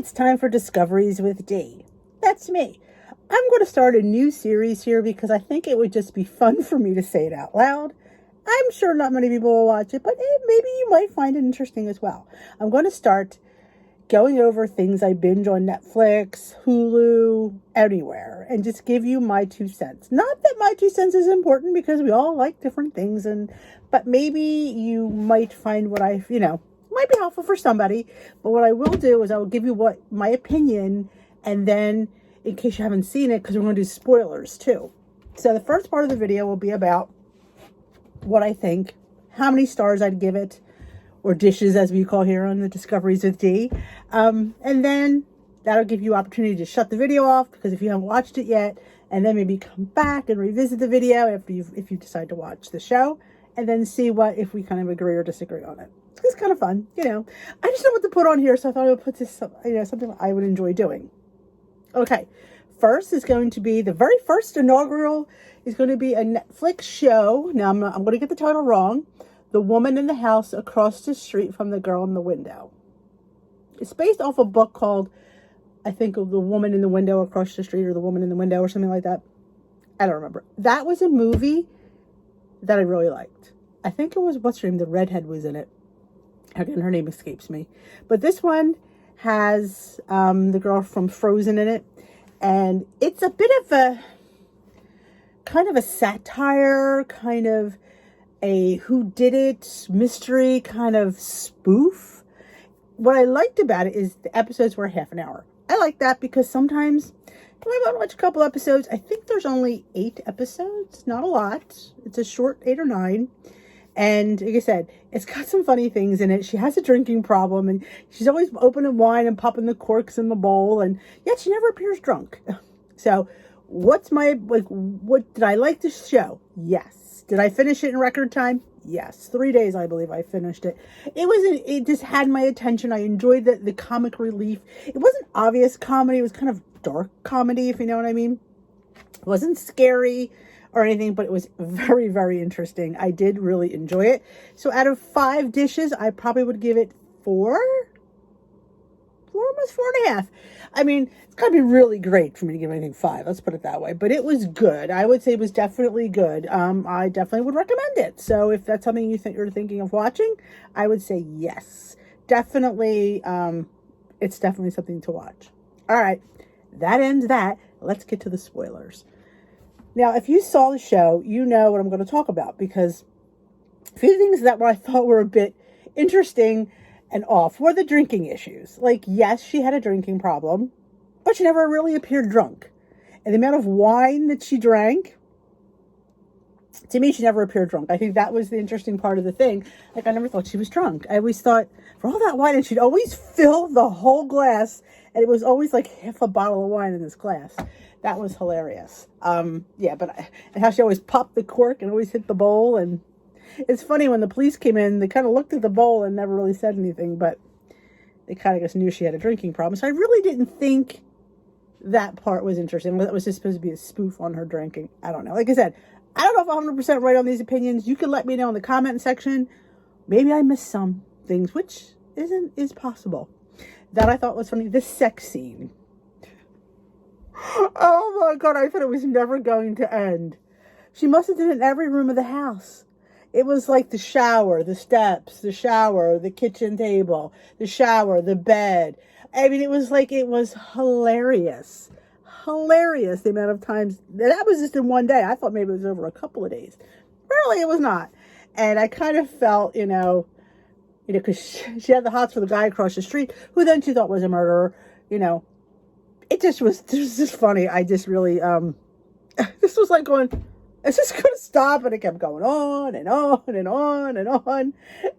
it's time for Discoveries with D. That's me. I'm going to start a new series here because I think it would just be fun for me to say it out loud. I'm sure not many people will watch it, but maybe you might find it interesting as well. I'm going to start going over things I binge on Netflix, Hulu, anywhere, and just give you my 2 cents. Not that my 2 cents is important because we all like different things, but maybe you might find what might be helpful for somebody. But what I will do is I will give you my opinion, and then in case you haven't seen it, because we're going to do spoilers too. So the first part of the video will be about what I think, how many stars I'd give it, or dishes as we call here on the Discoveries with D. And then that'll give you opportunity to shut the video off, because if you haven't watched it yet, and then maybe come back and revisit the video if you decide to watch the show, and then see if we kind of agree or disagree on it. It's kind of fun, I just know what to put on here, so I thought I would put this, something I would enjoy doing. Okay, first is going to be the very first inaugural is going to be a Netflix show. Now I'm going to get the title wrong. The Woman in the House Across the Street from the Girl in the Window. It's based off a book called, I think, The Woman in the Window Across the Street, or The Woman in the Window, or something like that. I don't remember. That was a movie that I really liked. I think it was, what's her name? The redhead was in it. Again, her name escapes me. But this one has the girl from Frozen in it. And it's a bit of a kind of a satire, kind of a whodunit mystery kind of spoof. What I liked about it is the episodes were half an hour. I like that because sometimes I might watch a couple episodes. I think there's only 8 episodes, not a lot. It's a short 8 or 9. And like I said, it's got some funny things in it. She has a drinking problem, and she's always opening wine and popping the corks in the bowl, and yet she never appears drunk. So what did I like this show? Yes. Did I finish it in record time? Yes. 3 days, I believe I finished it. It just had my attention. I enjoyed the comic relief. It wasn't obvious comedy. It was kind of dark comedy, if you know what I mean. It wasn't scary or anything, but it was very, very interesting. I did really enjoy it. So out of 5 dishes, I probably would give it 4, almost 4.5. I mean, it's got to be really great for me to give anything 5. Let's put it that way. But it was good. I would say it was definitely good. I definitely would recommend it. So if that's something you're thinking of watching, I would say yes. Definitely, it's definitely something to watch. All right, that ends that. Let's get to the spoilers. Now, if you saw the show, you know what I'm going to talk about, because a few things that I thought were a bit interesting and off were the drinking issues. Like, yes, she had a drinking problem, but she never really appeared drunk. And the amount of wine that she drank, to me, she never appeared drunk. I think that was the interesting part of the thing. Like, I never thought she was drunk. I always thought, for all that wine, and she'd always fill the whole glass, and it was always like half a bottle of wine in this glass. That was hilarious. And how she always popped the cork and always hit the bowl. And it's funny, when the police came in, they kind of looked at the bowl and never really said anything, but they kind of just knew she had a drinking problem. So I really didn't think that part was interesting. That was just supposed to be a spoof on her drinking. I don't know. Like I said, I don't know if I'm 100% right on these opinions. You can let me know in the comment section. Maybe I missed some things, which is possible. That I thought was funny. The sex scene. Oh my God, I thought it was never going to end. She must have done it in every room of the house. It was like the shower, the steps, the shower, the kitchen table, the shower, the bed. I mean, it was hilarious. Hilarious, the amount of times. That was just in one day. I thought maybe it was over a couple of days. Really, it was not. And I kind of felt, because she had the hots for the guy across the street, who then she thought was a murderer, It was just funny. I just really, this was like going, it's just going to stop. And it kept going on and on and on and on.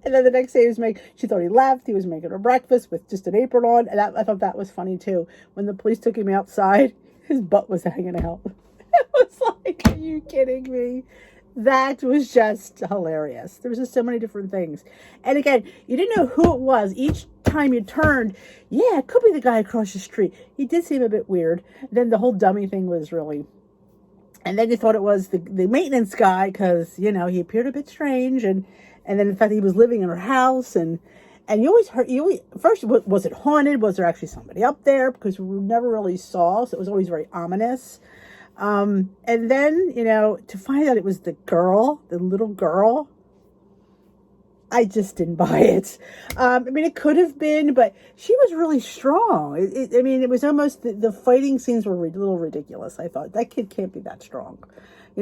And then the next day she thought he left. He was making her breakfast with just an apron on. And I thought that was funny too. When the police took him outside, his butt was hanging out. It was like, are you kidding me? That was just hilarious. There was just so many different things. And again, you didn't know who it was. Each time you turned, yeah, it could be the guy across the street. He did seem a bit weird. Then the whole dummy thing was really... And then you thought it was the maintenance guy because, he appeared a bit strange. And then in fact, he was living in her house. And And you always heard, first, was it haunted? Was there actually somebody up there? Because we never really saw, so it was always very ominous. And then, to find out it was the little girl, I just didn't buy it. It could have been, but she was really strong. It was almost, the fighting scenes were a little ridiculous. I thought, that kid can't be that strong.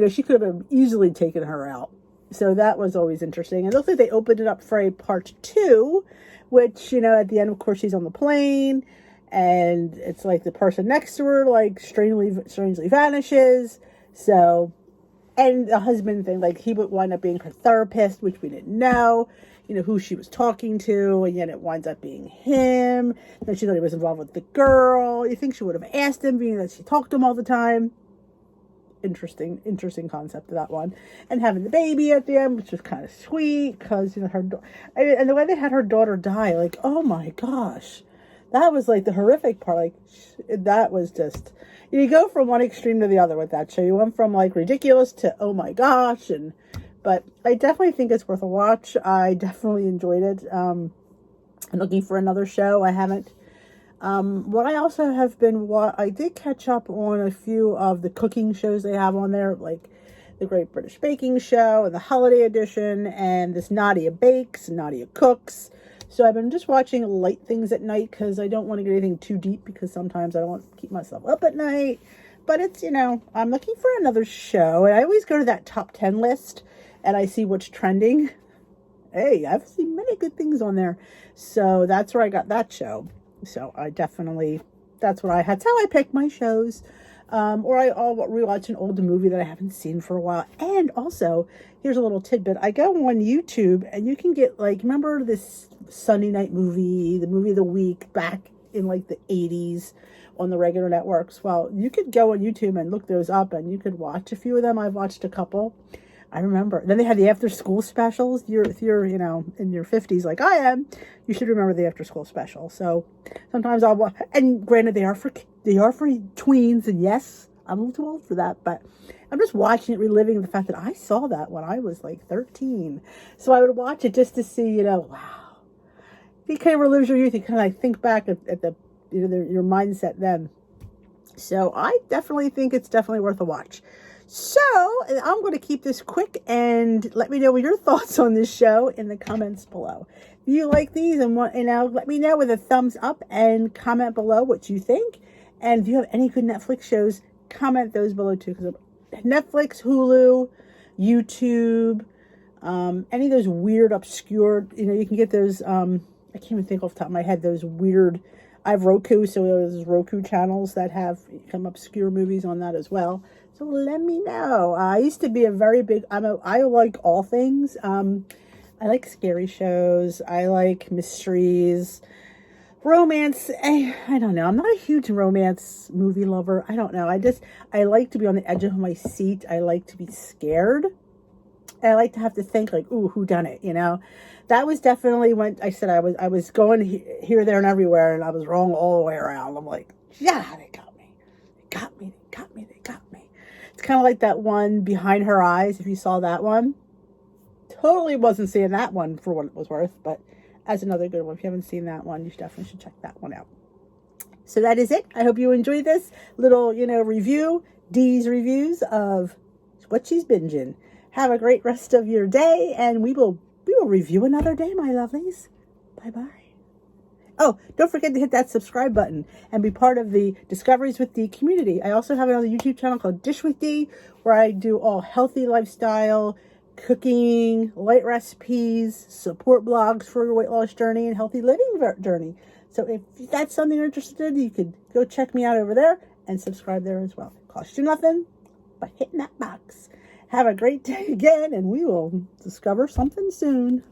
She could have easily taken her out. So that was always interesting. And it looks like they opened it up for a part 2, which, at the end, of course, she's on the plane, and it's like the person next to her, like, strangely vanishes. So, and the husband thing, like, he would wind up being her therapist, which we didn't know, who she was talking to, and yet it winds up being him. Then she thought he was involved with the girl. You think she would have asked him, being that she talked to him all the time. Interesting concept of that one. And having the baby at the end, which was kind of sweet, because, her, and the way they had her daughter die, like, oh my gosh, that was like the horrific part. Like, that was just, you go from one extreme to the other with that show. You went from like ridiculous to oh my gosh. But I definitely think it's worth a watch. I definitely enjoyed it. I'm looking for another show. I haven't. What I also have been, I did catch up on a few of the cooking shows they have on there, like the Great British Baking Show and the Holiday Edition, and this Nadia Bakes, Nadia Cooks. So I've been just watching light things at night, because I don't want to get anything too deep, because sometimes I don't want to keep myself up at night. But it's, I'm looking for another show, and I always go to that top 10 list, and I see what's trending. Hey, I've seen many good things on there. So that's where I got that show. So I definitely, that's how I pick my shows. Or I'll rewatch an old movie that I haven't seen for a while. And also, here's a little tidbit. I go on YouTube, and you can get, like, remember this Sunday night movie, the movie of the week, back in like the 80s on the regular networks? Well, you could go on YouTube and look those up, and you could watch a few of them. I've watched a couple. I remember. Then they had the after school specials. If you're, in your 50s like I am, you should remember the after school special. So sometimes I'll watch, and granted, they are for tweens, and yes, I'm a little too old for that, but I'm just watching it, reliving the fact that I saw that when I was like 13. So I would watch it just to see, wow. It kind of relives your youth. You kind of like think back at the, your mindset then. So I definitely think it's definitely worth a watch. So I'm going to keep this quick, and let me know what your thoughts on this show in the comments below. If you like these and want, let me know with a thumbs up, and comment below what you think. And if you have any good Netflix shows, comment those below too. Because Netflix, Hulu, YouTube, any of those weird, obscure, you can get those, I can't even think off the top of my head, those weird, I have Roku, so there's Roku channels that have some obscure movies on that as well. So let me know. I used to be a very big, I like all things. I like scary shows. I like mysteries, romance. I don't know. I'm not a huge romance movie lover. I don't know. I like to be on the edge of my seat. I like to be scared. I like to have to think like, ooh, who done it? That was definitely when I said I was going here, there, and everywhere, and I was wrong all the way around. I'm like, yeah, they got me. They got me. They got me. They got me. It's kind of like that one, Behind Her Eyes, if you saw that one. Totally wasn't seeing that one for what it was worth, but as another good one. If you haven't seen that one, you definitely should check that one out. So that is it. I hope you enjoyed this little, review, Dee's reviews of what she's binging. Have a great rest of your day, and we will review another day, my lovelies. Bye-bye. Oh, don't forget to hit that subscribe button and be part of the Discoveries with Dee community. I also have another YouTube channel called Dish with Dee, where I do all healthy lifestyle, cooking, light recipes, support blogs for your weight loss journey and healthy living journey. So if that's something you're interested in, you could go check me out over there and subscribe there as well. It costs you nothing but hitting that box. Have a great day again, and we will discover something soon.